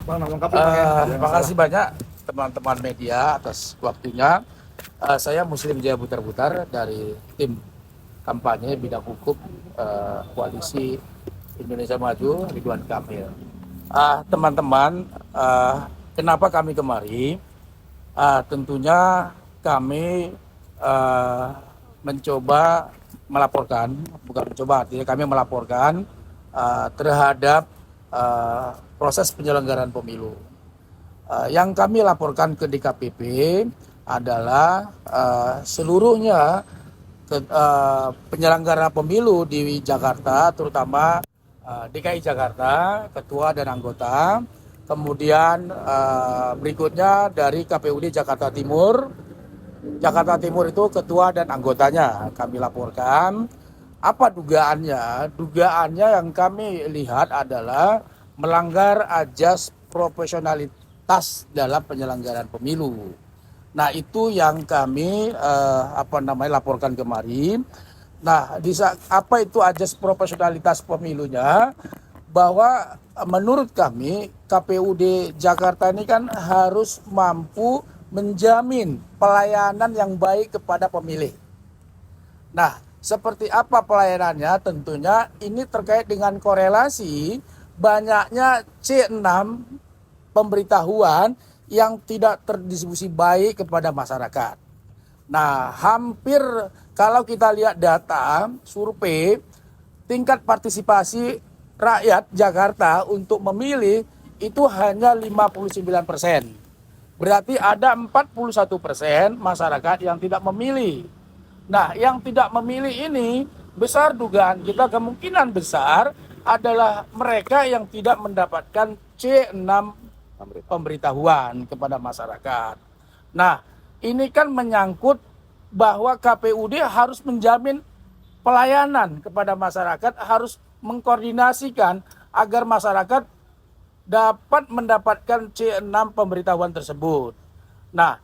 Bang, lengkap ya, Bang, ya? Terima kasih banyak teman-teman media atas waktunya. Saya Muslim Jaya Butar-Butar dari tim kampanye bidang hukum Koalisi Indonesia Maju Ridwan Kamil. Teman-teman, kenapa kami kemari? Tentunya kami mencoba melaporkan, bukan mencoba, artinya kami melaporkan terhadap proses penyelenggaraan pemilu. Yang kami laporkan ke DKPP adalah seluruhnya penyelenggara pemilu di Jakarta, terutama DKI Jakarta, ketua dan anggota. Kemudian berikutnya dari KPUD Jakarta Timur. Jakarta Timur itu ketua dan anggotanya kami laporkan. Apa dugaannya? Dugaannya yang kami lihat adalah melanggar azas profesionalitas dalam penyelenggaraan pemilu. Nah, itu yang kami laporkan kemarin. Nah, apa itu azas profesionalitas pemilunya? Bahwa menurut kami KPUD Jakarta ini kan harus mampu menjamin pelayanan yang baik kepada pemilih. Nah, seperti apa pelayanannya? Tentunya ini terkait dengan korelasi banyaknya C6 pemberitahuan yang tidak terdistribusi baik kepada masyarakat. Nah, hampir kalau kita lihat data survei tingkat partisipasi rakyat Jakarta untuk memilih itu hanya 59%. Berarti ada 41% masyarakat yang tidak memilih. Nah, yang tidak memilih ini besar dugaan kita kemungkinan besar adalah mereka yang tidak mendapatkan C6 pemberitahuan kepada masyarakat. Nah, ini kan menyangkut bahwa KPUD harus menjamin pelayanan kepada masyarakat, harus mengkoordinasikan agar masyarakat dapat mendapatkan C6 pemberitahuan tersebut. Nah,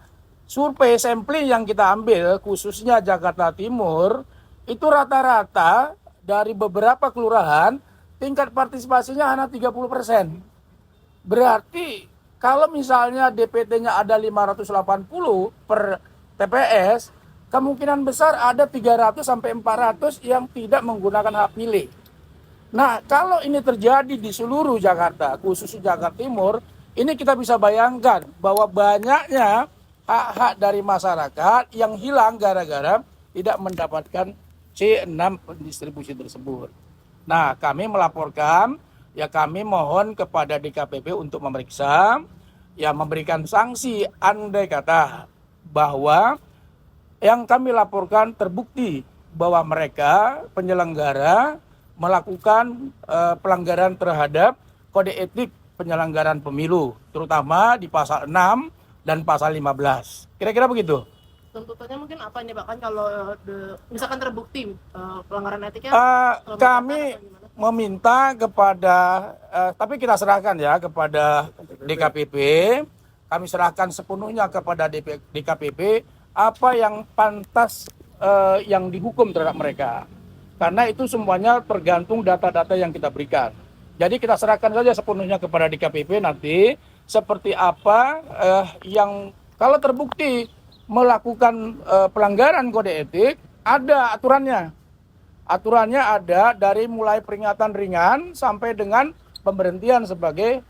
survei sampling yang kita ambil khususnya Jakarta Timur itu rata-rata dari beberapa kelurahan tingkat partisipasinya hanya 30%. Berarti kalau misalnya DPT-nya ada 580 per TPS, kemungkinan besar ada 300 sampai 400 yang tidak menggunakan hak pilih. Nah, kalau ini terjadi di seluruh Jakarta, khususnya Jakarta Timur, ini kita bisa bayangkan bahwa banyaknya hak-hak dari masyarakat yang hilang gara-gara tidak mendapatkan C6 pendistribusi tersebut. Nah, kami melaporkan, ya kami mohon kepada DKPP untuk memeriksa, ya memberikan sanksi andai kata bahwa yang kami laporkan terbukti bahwa mereka penyelenggara melakukan pelanggaran terhadap kode etik penyelenggaraan pemilu, terutama di pasal 6 dan pasal 15. Kira-kira begitu. Tuntutannya mungkin apa nih Pak? Kan kalau misalkan terbukti pelanggaran etiknya, kami meminta kepada, tapi kita serahkan ya kepada DKPP, kami serahkan sepenuhnya kepada DKPP apa yang pantas yang dihukum terhadap mereka. Karena itu semuanya tergantung data-data yang kita berikan. Jadi kita serahkan saja sepenuhnya kepada DKPP nanti seperti apa yang kalau terbukti melakukan pelanggaran kode etik, ada aturannya. Aturannya ada dari mulai peringatan ringan sampai dengan pemberhentian sebagai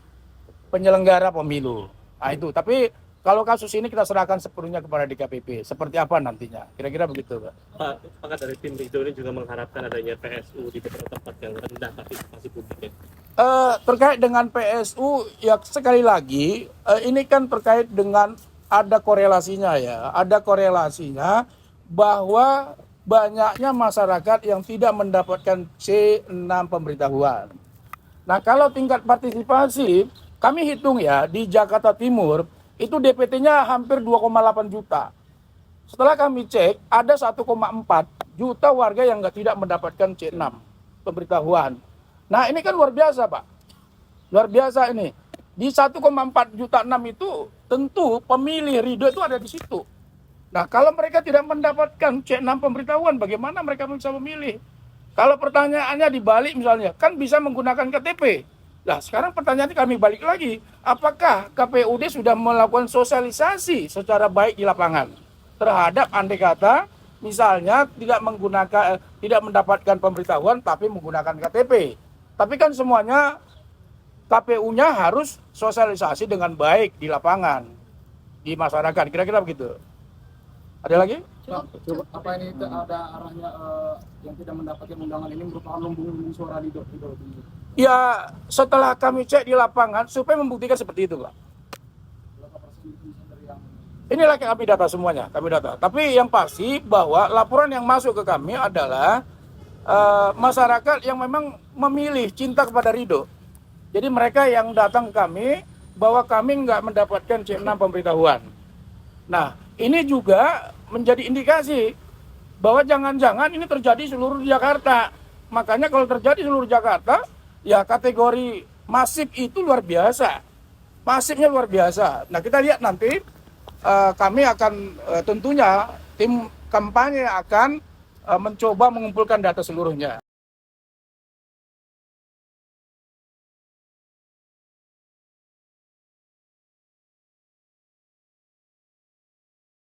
penyelenggara pemilu. Nah itu, tapi kalau kasus ini kita serahkan sepenuhnya kepada DKPP. Seperti apa nantinya? Kira-kira begitu, Pak. Pak, apakah dari tim hijau ini juga mengharapkan adanya PSU di beberapa tempat yang rendah partisipasi publiknya? Terkait dengan PSU, ya sekali lagi, ini kan terkait dengan ada korelasinya ya. Ada korelasinya bahwa banyaknya masyarakat yang tidak mendapatkan C6 pemberitahuan. Nah, kalau tingkat partisipasi, kami hitung ya, di Jakarta Timur, itu DPT-nya hampir 2,8 juta. Setelah kami cek, ada 1,4 juta warga yang tidak mendapatkan C6 pemberitahuan. Nah, ini kan luar biasa, Pak. Luar biasa ini. Di 1,4 juta 6 itu tentu pemilih ridho itu ada di situ. Nah, kalau mereka tidak mendapatkan C6 pemberitahuan, bagaimana mereka bisa memilih? Kalau pertanyaannya dibalik misalnya, kan bisa menggunakan KTP. Nah, sekarang pertanyaan kami balik lagi, apakah KPUD sudah melakukan sosialisasi secara baik di lapangan terhadap andai kata misalnya tidak mendapatkan pemberitahuan tapi menggunakan KTP. Tapi kan semuanya KPU-nya harus sosialisasi dengan baik di lapangan, di masyarakat. Kira-kira begitu. Ada lagi? Pak, apa ini ada arahnya yang tidak mendapatkan undangan ini merupakan lumbung suara di Ya, setelah kami cek di lapangan, supaya membuktikan seperti itu, Pak. Inilah kami data semuanya, kami data. Tapi yang pasti bahwa laporan yang masuk ke kami adalah masyarakat yang memang memilih cinta kepada Ridho. Jadi mereka yang datang ke kami bahwa kami nggak mendapatkan C6 pemberitahuan. Nah, ini juga menjadi indikasi bahwa jangan-jangan ini terjadi seluruh Jakarta. Makanya kalau terjadi seluruh Jakarta, ya kategori masif itu luar biasa. Masifnya luar biasa. Nah, kita lihat nanti kami akan tentunya tim kampanye akan mencoba mengumpulkan data seluruhnya.